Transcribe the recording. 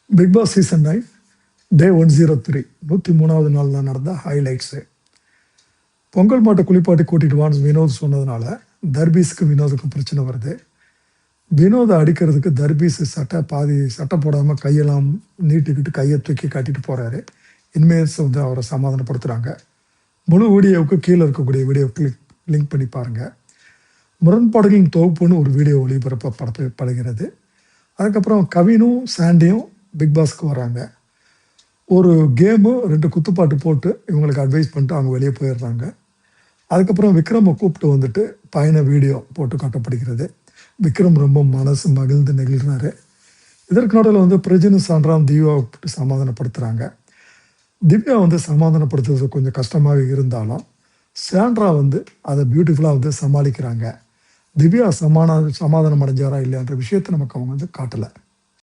Big Boss season 9 டே 103 103வது நாள் தான் நடந்த ஹைலைட்ஸு. பொங்கல் மாட்டை குளிப்பாட்டி கூட்டிட்டு வான்னு வினோத் சொன்னதுனால தர்பீஸுக்கு வினோதுக்கு பிரச்சனை வருது. வினோதை அடிக்கிறதுக்கு தர்பீஸ் சட்டை போடாமல் கையெல்லாம் நீட்டிக்கிட்டு கையை தூக்கி காட்டிட்டு போகிறாரு. இனிமேல்ஸ் வந்து அவரை சமாதானப்படுத்துகிறாங்க. முழு வீடியோவுக்கு கீழே இருக்கக்கூடிய வீடியோ லிங்க் பண்ணி பாருங்கள். முரண்பாடுகளின் தொகுப்புன்னு ஒரு வீடியோ ஒளிபரப்பப்படுகிறது. அதுக்கப்புறம் கவினும் சாண்டியும் பிக் பாஸ்க்கு வராங்க. ஒரு கேமு 2 குத்துப்பாட்டு போட்டு இவங்களுக்கு அட்வைஸ் பண்ணிட்டு அவங்க வெளியே போயிடுறாங்க. அதுக்கப்புறம் விக்ரமை கூப்பிட்டு வந்துட்டு பயண வீடியோ போட்டு காட்டப்படுகிறது. விக்ரம் ரொம்ப மனசு மகிழ்ந்து நெகிழ்றாரு. இதற்கு நடுவில் வந்து பிரஜினு சான்றாம் திவ்யாவை கூப்பிட்டு சமாதானப்படுத்துகிறாங்க. திவ்யா வந்து சமாதானப்படுத்துறது கொஞ்சம் கஷ்டமாக இருந்தாலும் சாண்ட்ரா வந்து அதை பியூட்டிஃபுல்லாக வந்து சமாளிக்கிறாங்க. திவ்யா சமாதானம் அடைஞ்சாரா இல்லையான்ற விஷயத்தை நமக்கு அவங்க வந்து காட்டலை.